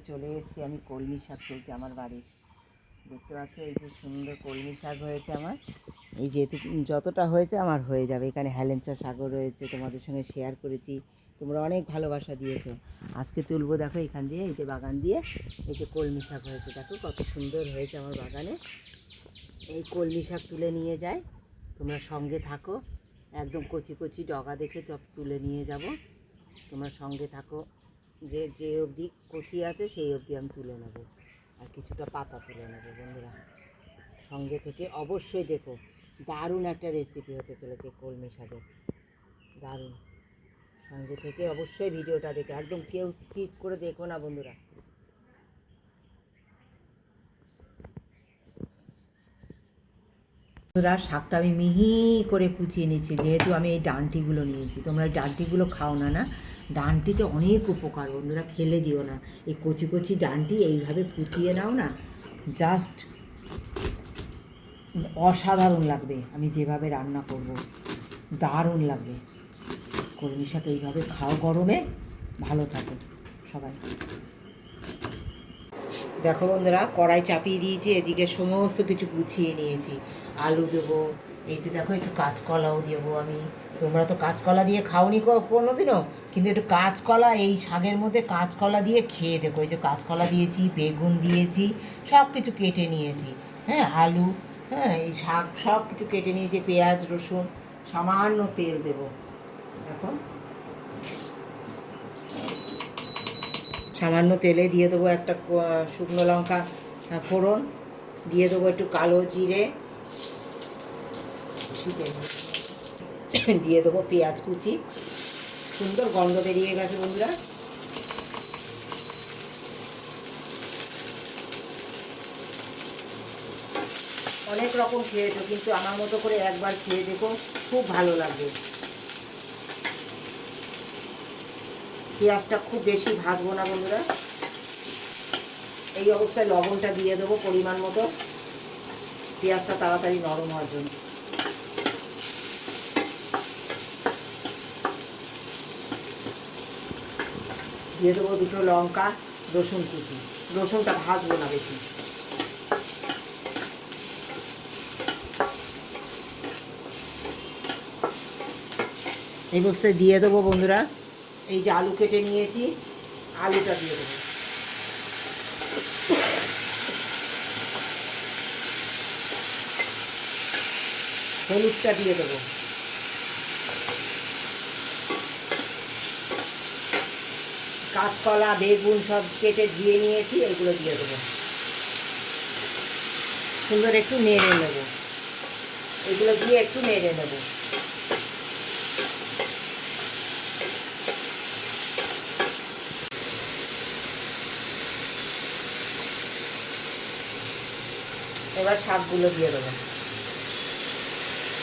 চলে এসেছি আমি কলমি শাক তুলতে আমার বাড়ির। দেখতে পাচ্ছ এই যে সুন্দর কলমি শাক হয়েছে আমার, এই যে যতটা হয়েছে আমার হয়ে যাবে। এখানে হেলেঞ্চা শাকও রয়েছে, তোমাদের সঙ্গে শেয়ার করেছি, তোমরা অনেক ভালোবাসা দিয়েছো। আজকে তুলবো, দেখো এখান দিয়ে, এই যে বাগান দিয়ে এই যে কলমি শাক হয়েছে, দেখো কত সুন্দর হয়েছে আমার বাগানে। এই কলমি শাক তুলে নিয়ে যাই, তোমরা সঙ্গে থাকো। একদম কচি কচি ডগা দেখে সব তুলে নিয়ে যাব, তোমরা সঙ্গে থাকো। যে অবধি কচি আছে সেই অবধি আমি তুলে নেব, আর কিছুটা পাতা তুলে নেব। বন্ধুরা সঙ্গে থেকে অবশ্যই দেখো, দারুণ একটা রেসিপি হতে চলেছে কলমি শাকের, দারুণ। সঙ্গে থেকে অবশ্যই ভিডিওটা দেখো, একদম কেউ স্কিপ করে দেখো না বন্ধুরা। শাকটা আমি মিহি করে কুচিয়ে নিচ্ছি, যেহেতু আমি এই ডাঁটিগুলো নিয়েছি। তোমরা ডাঁটিগুলো খাও না, না ডাঁটিতে অনেক উপকার বন্ধুরা, ফেলে দিও না। এই কচি কচি ডাঁটি এইভাবে কুচিয়ে নাও না, জাস্ট অসাধারণ লাগবে। আমি যেভাবে রান্না করব দারুণ লাগবে। কলমি শাক এইভাবে খাও গরমে, ভালো থাকো সবাই। দেখো বন্ধুরা, কড়াই চাপিয়ে দিয়েছি, এদিকে সমস্ত কিছু গুছিয়ে নিয়েছি। আলু দেবো, এই যে দেখো একটু কাঁচকলাও দেবো আমি। তোমরা তো কাঁচকলা দিয়ে খাওনি কোনোদিনও, কিন্তু একটু কাঁচকলা এই শাকের মধ্যে কাঁচকলা দিয়ে খেয়ে দেখো। এই যে কাঁচকলা দিয়েছি, বেগুন দিয়েছি, সব কিছু কেটে নিয়েছি, হ্যাঁ আলু, হ্যাঁ এই শাক সব কিছু কেটে নিয়েছি, পেঁয়াজ রসুন, সামান্য তেল দেবো। দেখো সামান্য তেলে দিয়ে দেবো একটা শুকনো লঙ্কা ফোড়ন, দিয়ে দেবো একটু কালো জিরে, দিয়ে দেবো পেঁয়াজ কুচি। সুন্দর গন্ধ বেরিয়ে গেছে বন্ধুরা। অনেক রকম খেয়েছো, কিন্তু আমার মতো করে একবার খেয়ে দেখো, খুব ভালো লাগবে। পেঁয়াজটা খুব বেশি ভাজবো না বন্ধুরা। এই অবস্থায় লবণটা দিয়ে দেবো পরিমাণ মতো, পেঁয়াজটা তাড়াতাড়ি নরম হওয়ার জন্য। দিয়ে দেবো দুটো লঙ্কা, রসুন কুচি। রসুনটা ভাজবো না বেশি। এই অবস্থায় দিয়ে দেবো বন্ধুরা এই যে আলু কেটে নিয়েছি, আলুটা দিয়ে দেবো। হলুদটা দিয়ে দেবো। কাঁচকলা বেগুন সব কেটে ধুয়ে নিয়েছি, এগুলো দিয়ে দেবো। সুন্দর একটু নেড়ে নেব, এগুলো দিয়ে একটু নেড়ে নেব। এবার শাকগুলো দিয়ে দেবো।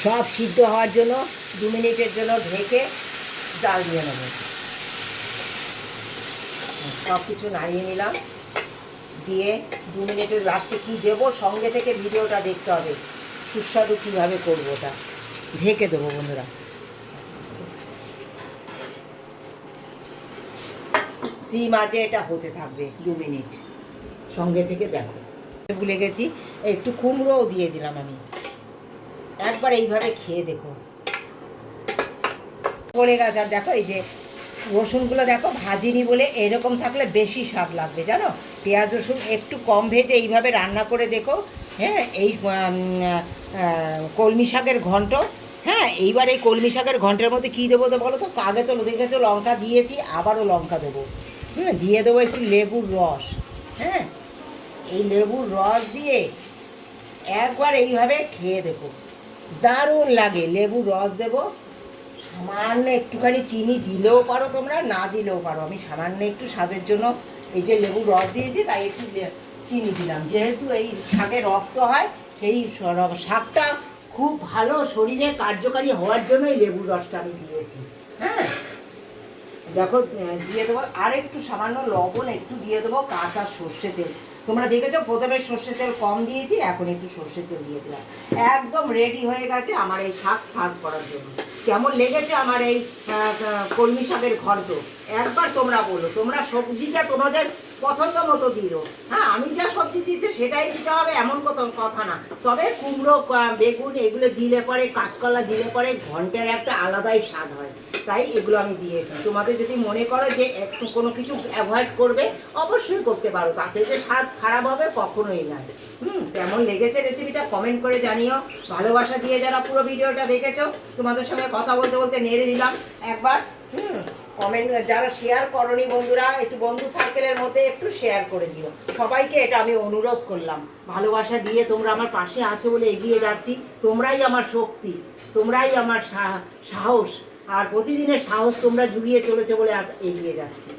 সব সিদ্ধ হওয়ার জন্য 2 মিনিটের জন্য ঢেকে জাল দিয়ে নেব। সব কিছু নাড়িয়ে নিলাম, দিয়ে 2 মিনিটের লাস্টে কী দেবো সঙ্গে থেকে ভিডিওটা দেখতে হবে, সুস্বাদু কীভাবে করবো ওটা। ঢেকে দেবো বন্ধুরা। সিম আঁচে এটা হতে থাকবে 2 মিনিট, সঙ্গে থেকে দেখো। ভুলে গেছি, একটু কুমড়োও দিয়ে দিলাম আমি। একবার এইভাবে খেয়ে দেখো, পড়ে গেছে। আর দেখো এই যে রসুনগুলো দেখো ভাজিনি বলে, এরকম থাকলে বেশি স্বাদ লাগবে জানো। পেঁয়াজ রসুন একটু কম ভেজে এইভাবে রান্না করে দেখো। হ্যাঁ এই কলমি শাকের ঘন্ট। হ্যাঁ এইবার এই কলমি শাকের ঘন্টের মধ্যে কী দেবো তো বলো তো? আগে তো দেখেছো লঙ্কা দিয়েছি, আবারও লঙ্কা দেবো। হ্যাঁ দিয়ে দেবো একটু লেবুর রস। হ্যাঁ এই লেবুর রস দিয়ে একবার এইভাবে খেয়ে দেখো, দারুণ লাগে। লেবুর রস দেবো, সামান্য একটুখানি চিনি দিলেও পারো তোমরা, না দিলেও পারো। আমি সামান্য একটু স্বাদের জন্য এই যে লেবুর রস দিয়েছি, তাই একটু চিনি দিলাম। যেহেতু এই শাকে রক্ত হয়, সেই শাকটা খুব ভালো শরীরে কার্যকারী হওয়ার জন্য এই লেবুর রসটা আমি দিয়েছি। হ্যাঁ দেখো দিয়ে দেবো আর একটু সামান্য লবণ, একটু দিয়ে দেবো কাঁচা সর্ষে তেল। তোমরা দেখেছো প্রথমে সর্ষে তেল কম দিয়েছি, এখন একটু সর্ষে তেল দিয়ে দিলাম। একদম রেডি হয়ে গেছে আমার এই শাক সার্ভ করার জন্য। কেমন লেগেছে আমার এই কলমি শাকের ঘন্ট একবার তোমরা বলো। তোমরা সবজিটা তোমাদের পছন্দ মতো দিল। হ্যাঁ, আমি যা সবজি দিয়েছি সেটাই দিতে হবে এমন কথা না। তবে কুমড়ো, বেগুন এগুলো দিলে পরে, কাঁচকলা দিলে পরে ঘন্টার একটা আলাদাই স্বাদ হয়, তাই এগুলো আমি দিয়েছি। তোমাদের যদি মনে করো যে একটু কোনো কিছু অ্যাভয়েড করবে, অবশ্যই করতে পারো, তাতে যে স্বাদ খারাপ হবে কখনোই নয়। কেমন লেগেছে রেসিপিটা কমেন্ট করে জানিও। ভালোবাসা দিয়ে যারা পুরো ভিডিওটা দেখেছো, তোমাদের সঙ্গে কথা বলতে বলতে নেড়ে নিলাম একবার। কমেন্ট যারা শেয়ার করনি বন্ধুরা, একটু বন্ধু সার্কেলের মধ্যে একটু শেয়ার করে দিও। সবাইকে এটা আমি অনুরোধ করলাম। ভালোবাসা দিয়ে তোমরা আমার পাশে আছো বলে এগিয়ে যাচ্ছি। তোমরাই আমার শক্তি, তোমরাই আমার সাহস, আর প্রতিদিনের সাহস তোমরা জুগিয়ে চলেছো বলে আজ এগিয়ে যাচ্ছি।